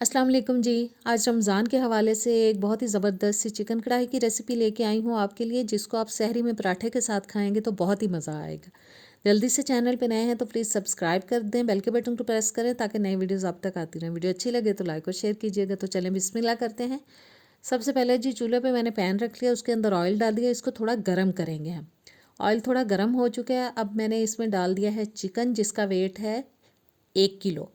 अस्सलाम वालेकुम जी। आज रमज़ान के हवाले से एक बहुत ही ज़बरदस्त सी चिकन कढ़ाई की रेसिपी लेके आई हूँ आपके लिए, जिसको आप सहरी में पराठे के साथ खाएंगे तो बहुत ही मज़ा आएगा। जल्दी से चैनल पे नए हैं तो प्लीज़ सब्सक्राइब कर दें, बेल के बटन को प्रेस करें ताकि नई वीडियोज़ आप तक आती रहें। वीडियो अच्छी लगे तो लाइक और शेयर कीजिएगा। तो चलें बिस्मिल्लाह करते हैं। सबसे पहले जी चूल्हे पर मैंने पैन रख लिया, उसके अंदर ऑयल डाल दिया, इसको थोड़ा गर्म करेंगे हम। ऑयल थोड़ा गर्म हो चुका है, अब मैंने इसमें डाल दिया है चिकन, जिसका वेट है 1 किलो।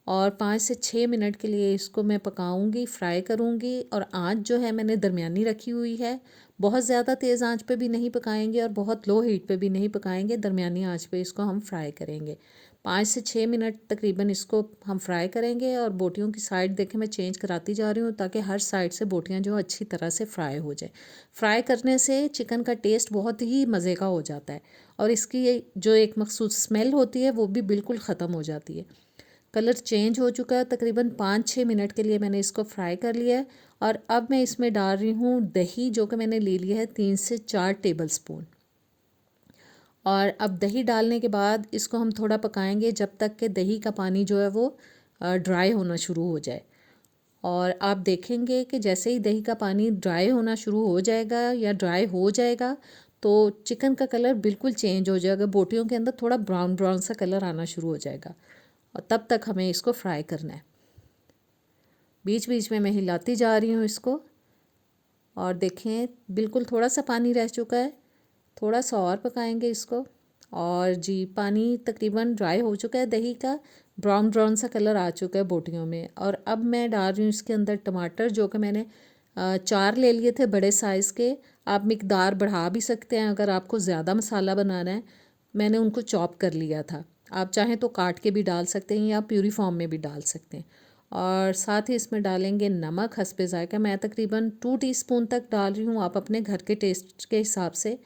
और 5 से 6 मिनट के लिए इसको मैं पकाऊंगी, फ्राई करूंगी। और आंच जो है मैंने दरमियानी रखी हुई है। बहुत ज़्यादा तेज़ आंच पे भी नहीं पकाएंगे और बहुत लो हीट पे भी नहीं पकाएंगे, दरमियानी आंच पे इसको हम फ्राई करेंगे। 5 से 6 मिनट तकरीबन इसको हम फ्राई करेंगे। और बोटियों की साइड देखें मैं चेंज कराती जा रही हूँ ताकि हर साइड से बोटियाँ जो अच्छी तरह से फ्राई हो जाए। फ्राई करने से चिकन का टेस्ट बहुत ही मज़े का हो जाता है और इसकी जो एक मखसूस स्मेल होती है वो भी बिल्कुल ख़त्म हो जाती है। कलर चेंज हो चुका है, तकरीबन 5-6 मिनट के लिए मैंने इसको फ्राई कर लिया है। और अब मैं इसमें डाल रही हूँ दही, जो कि मैंने ले लिया है 3 से 4 टेबल स्पून। और अब दही डालने के बाद इसको हम थोड़ा पकाएंगे जब तक कि दही का पानी जो है वो ड्राई होना शुरू हो जाए। और आप देखेंगे कि जैसे ही दही का पानी ड्राई होना शुरू हो जाएगा या ड्राई हो जाएगा तो चिकन का कलर बिल्कुल चेंज हो जाएगा, बोटियों के अंदर थोड़ा ब्राउन ब्राउन सा कलर आना शुरू हो जाएगा। और तब तक हमें इसको फ्राई करना है। बीच बीच में मैं हिलाती जा रही हूँ इसको। और देखें बिल्कुल थोड़ा सा पानी रह चुका है, थोड़ा सा और पकाएंगे इसको। और जी पानी तकरीबन ड्राई हो चुका है, दही का ब्राउन ब्राउन सा कलर आ चुका है बोटियों में। और अब मैं डाल रही हूँ इसके अंदर टमाटर, जो कि मैंने 4 ले लिए थे बड़े साइज़ के। आप मिकदार बढ़ा भी सकते हैं अगर आपको ज़्यादा मसाला बनाना है। मैंने उनको चॉप कर लिया था, आप चाहें तो काट के भी डाल सकते हैं या प्यूरी फॉर्म में भी डाल सकते हैं। और साथ ही इसमें डालेंगे नमक हस्बे ज़ायक़ा। मैं तकरीबन 2 टीस्पून तक डाल रही हूँ, आप अपने घर के टेस्ट के हिसाब से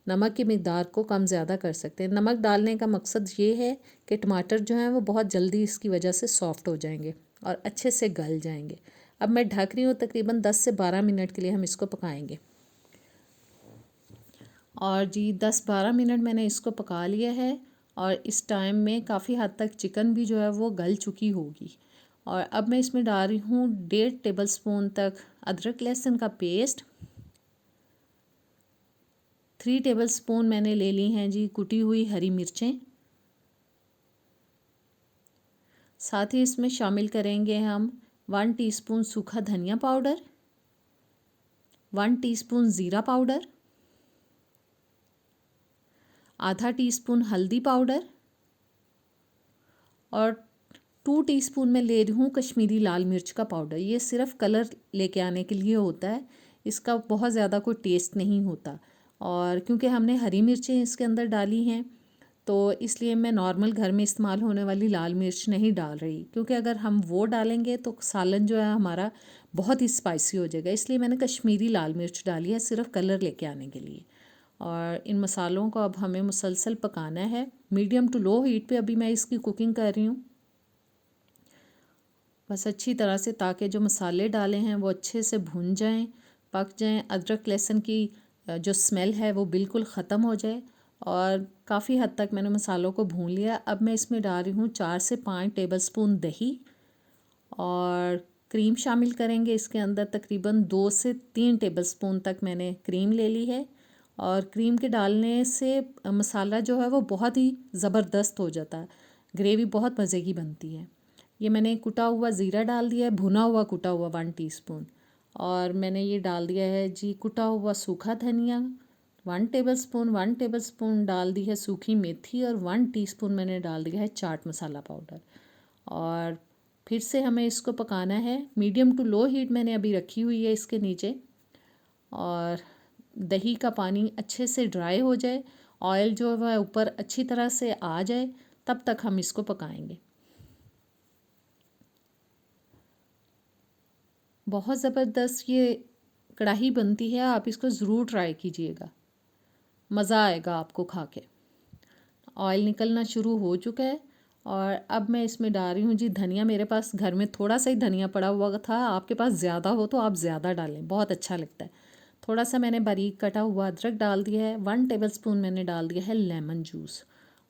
नमक की मिकदार को कम ज़्यादा कर सकते हैं। नमक डालने का मकसद ये है कि टमाटर जो हैं वो बहुत जल्दी इसकी वजह से सॉफ़्ट हो जाएंगे और अच्छे से गल जाएंगे। अब मैं ढक रही हूँ, तकरीबन 10 से 12 मिनट के लिए हम इसको पकाएंगे। और जी 10-12 मिनट मैंने इसको पका लिया है। और इस टाइम में काफ़ी हद तक चिकन भी जो है वो गल चुकी होगी। और अब मैं इसमें डाल रही हूँ 1.5 टेबल स्पून तक अदरक लहसुन का पेस्ट। 3 टेबल स्पून मैंने ले ली हैं जी कुटी हुई हरी मिर्चें। साथ ही इसमें शामिल करेंगे हम 1 टीस्पून सूखा धनिया पाउडर, 1 टीस्पून ज़ीरा पाउडर, आधा टीस्पून हल्दी पाउडर और 2 टीस्पून मैं ले रही हूँ कश्मीरी लाल मिर्च का पाउडर। ये सिर्फ कलर लेके आने के लिए होता है, इसका बहुत ज़्यादा कोई टेस्ट नहीं होता। और क्योंकि हमने हरी मिर्चें इसके अंदर डाली हैं तो इसलिए मैं नॉर्मल घर में इस्तेमाल होने वाली लाल मिर्च नहीं डाल रही, क्योंकि अगर हम वो डालेंगे तो सालन जो है हमारा बहुत ही स्पाइसी हो जाएगा। इसलिए मैंने कश्मीरी लाल मिर्च डाली है सिर्फ कलर लेके आने के लिए। और इन मसालों को अब हमें मुसलसल पकाना है, मीडियम टू लो हीट पे अभी मैं इसकी कुकिंग कर रही हूँ, बस अच्छी तरह से, ताकि जो मसाले डाले हैं वो अच्छे से भुन जाएं, पक जाएं, अदरक लहसुन की जो स्मेल है वो बिल्कुल ख़त्म हो जाए। और काफ़ी हद तक मैंने मसालों को भून लिया। अब मैं इसमें डाल रही हूँ 4 से 5 टेबल स्पून दही। और क्रीम शामिल करेंगे इसके अंदर, तकरीबन 2 से 3 टेबल स्पून तक मैंने क्रीम ले ली है। और क्रीम के डालने से मसाला जो है वो बहुत ही ज़बरदस्त हो जाता है, ग्रेवी बहुत मज़े की बनती है। ये मैंने कुटा हुआ ज़ीरा डाल दिया है, भुना हुआ कुटा हुआ 1 टीस्पून। और मैंने ये डाल दिया है जी कुटा हुआ सूखा धनिया 1 टेबल स्पून। 1 टेबल स्पून डाल दी है सूखी मेथी और 1 टीस्पून मैंने डाल दिया है चाट मसाला पाउडर। और फिर से हमें इसको पकाना है, मीडियम टू लो हीट मैंने अभी रखी हुई है इसके नीचे। और दही का पानी अच्छे से ड्राई हो जाए, ऑयल जो है ऊपर अच्छी तरह से आ जाए, तब तक हम इसको पकाएंगे। बहुत ज़बरदस्त ये कढ़ाई बनती है, आप इसको ज़रूर ट्राई कीजिएगा, मज़ा आएगा आपको खा के। ऑयल निकलना शुरू हो चुका है। और अब मैं इसमें डाल रही हूँ जी धनिया। मेरे पास घर में थोड़ा सा ही धनिया पड़ा हुआ था, आपके पास ज़्यादा हो तो आप ज़्यादा डालें, बहुत अच्छा लगता है। थोड़ा सा मैंने बारीक कटा हुआ अदरक डाल दिया है। 1 टेबल स्पून मैंने डाल दिया है लेमन जूस।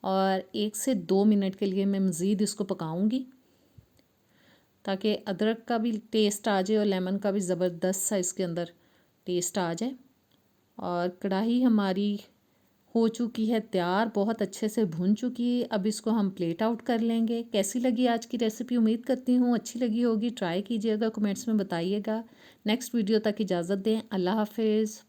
और 1 से 2 मिनट के लिए मैं मज़ीद इसको पकाऊंगी। ताकि अदरक का भी टेस्ट आ जाए और लेमन का भी ज़बरदस्त सा इसके अंदर टेस्ट आ जाए। और कढ़ाई हमारी हो चुकी है तैयार, बहुत अच्छे से भुन चुकी है। अब इसको हम प्लेट आउट कर लेंगे। कैसी लगी आज की रेसिपी? उम्मीद करती हूँ अच्छी लगी होगी। ट्राई कीजिएगा, कमेंट्स में बताइएगा। नेक्स्ट वीडियो तक इजाज़त दें। अल्लाह हाफिज़।